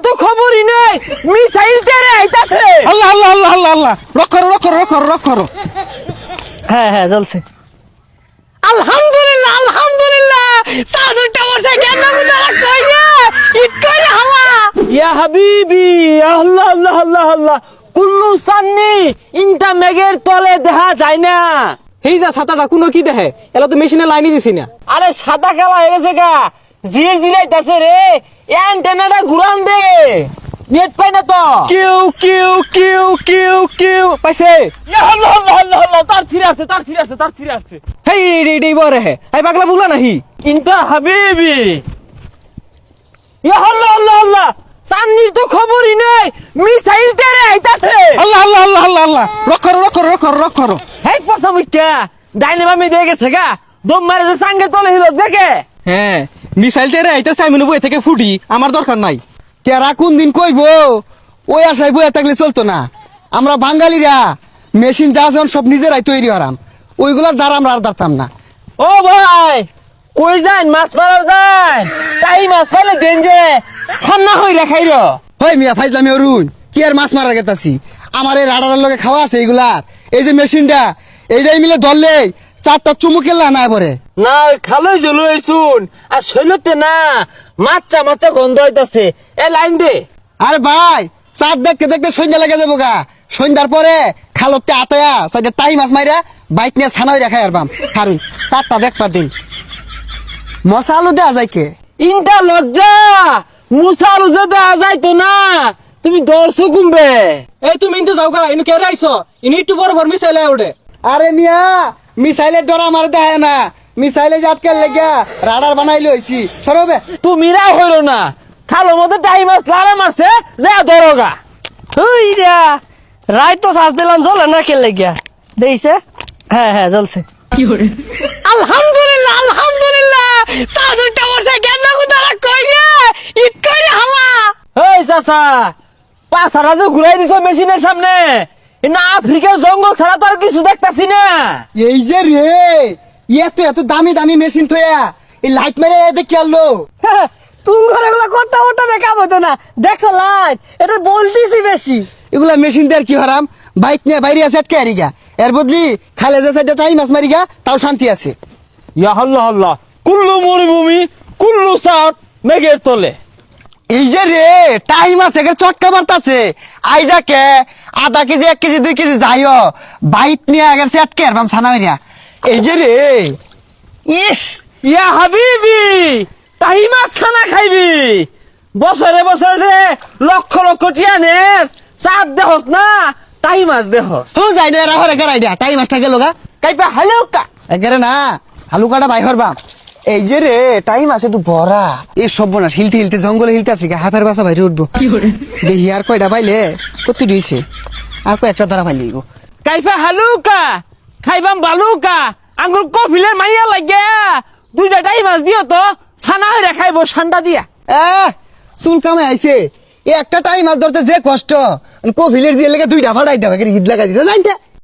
তো খবরই নাই মিসাইল তেরে আইতাছে। আল্লাহ আল্লাহ আল্লাহ আল্লাহ আল্লাহ রক করো। হ্যাঁ জ্বলছে। আলহামদুলিল্লাহ আলহামদুলিল্লাহ সাদর টাওয়ার থেকে নাগুদারা কইয়া ইতকারি হালা ইয়া হাবিবি আল্লাহ আল্লাহ আল্লাহ আল্লাহ কুল্লু সান্নি ইনটা মেঘের তলে দেখা যায় না। এই যা ছাতাটা কোনো কি দেখে এলা তো মেশিনে লাইনই দিছি না। আরে সাদা কালা হয়ে গেছে গা জির দিলাইতাছে রে অ্যান্টেনাটা ঘুরান দে নেট পাই না তো। কিউ কিউ কিউ কিউ কিউ পাইছে। ইয়া আল্লাহ আল্লাহ আল্লাহ আল্লাহ তার ছিড়ে আসছে। হেই রে বরে হে এই পাগলা বুগলা নাহি ইনটা হাবিবি ইয়া আল্লাহ আল্লাহ আল্লাহ সান্নির তো খবরই নাই মিসাইল তেরে আইতাছে। আল্লাহ আল্লাহ আল্লাহ আল্লাহ আল্লাহ রক করো। হেই পসা মুখ্যা ডাইনে বামে দিয়ে গেছে গা দম মারে যে সাঙ্গে তলে হিল দেখে। হ্যাঁ মিসাইল তেরে আইতাছে আমি বই থেকে ফুটি আমার দরকার নাই। কেরা কোন দিন কইব ওই আশায় বইয়া থাকলে চলতো না। আমরা বাঙালিরা মেশিন যা যখন সব নিজেরাই তৈরি হারাম ওইগুলার দ্বারা আমরা আর দাঁড়তাম না। ও ভাই কই যান মাছ মারার যান তাই মাছ পাইলে দেন যে সান্না হই রাখাইর। হয় মিয়া ফাইজলামি অরুণ কি আর মাছ মারা গেতাছি আমার এই রাডারের লগে খাওয়া আছে এইগুলার। এই যে মেশিনটা এইটাই মিলে ধরলে 4টা চুমুকের লানা পরে না খালই জলু শুন আর শৈলতে না মাচ্চা গন্ধ হইতাছে এ লাইন দে। আরে ভাই চাঁদ দেখতে দেখতে সন্ধ্যা লেগে যাবো গা। সন্ধ্যার পরে খালতে আতায়া সাইডে টাই মাছ মাইরা বাইক নিয়ে ছানাই রাখাই আর বাম কারণ 4টা দেখবার দিন মশা আলু দেওয়া যায় কে ইনটা লজ্জা মুসালু যে দেয়া যাইতো না তুমি দর্শক কুমবে। এই তুমি ইনতে যাও গা ইনু কে রাইছো ইনি একটু বড় মিসাইল ওঠে। আরে মিয়া মিসাইলের ডর আমার দেখায় না মিসাইলে যে আটকার লেগা রাডার বানাই লইছি সরবে। তুমিরা হইল না খালো মধ্যে টাইম মাছ লারা মারছে যা দরগা। ওই যা রাই তো শ্বাস দিলাম জ্বলে না কে লেগা দেইছে। হ্যাঁ জ্বলছে। আলহামদুলিল্লাহ আলহামদুলিল্লাহ সাদর টাওয়ার থেকে নাগুদারা কইয়া ইতকারি হালা। এই চাচা পাছারা যে ঘুরাই দিছো মেশিনের সামনে না আফ্রিকার জঙ্গল ছাড়া তো আর কিছু দেখতাছি না। এই যে রে এত দামি দামি মেশিন থয়া এই লাইট মেরে দেখে আলো তুমি ঘরে এগুলা কথা দেখাবো তো না দেখছো লাইট এটা বলতেছি বেশি এগুলা মেশিন দিয়ে কি হারাম বাইক নিয়ে বাইরে আছে আটকে আরিগা এর বদলি খালে যে সাইডে টাই মাছ মারিগা তাও শান্তি আছে। ইয়া আল্লাহ আল্লাহ কুল্লু মরুভূমি কুল্লু সাউট মেঘের তলে। এই যে রে টাই মাছ একে চটকা মারতাছে আইজাকে আধা কেজি 1 কেজি 2 কেজি যাইও বাইক নিয়ে আগে আটকে আর বাম ছানা হইরা এই যে রে ইস ইয়া হাবিবি তাই মাছ খানা খাইবি বছরে যে লক্ষ টিয়া নেস চাঁদ দেহস না তাই মাছ দেহস। তো যাই না এরা হরে গেরাই দিয়া টাই মাছটা গেল গা কাইপা হালুকা একেরে না হালুকাটা বাই হরবা। এই যে রে টাইম আছে তো ভরা এই সব না হিলতে জঙ্গলে হিলতে আছে হাফের বাসা বাইরে উঠবো দেখি আর কয়টা পাইলে কত দিয়েছে আর কয়েকটা দ্বারা পাইলে কাইপা হালুকা খাইবাম বালুকা আঙ্গুর কফিলের মাইয়া লাগে 2টা টাই মাছ দিও তো ছানা হইরা খাইবো ঠান্ডা দিয়া। চুল কামে আইছে একটা টাইম মাছ ধরতে যে কষ্ট কফিলের যে লেগে 2টা ফাটাই দেবে হিট লাগাই দিতে জানতে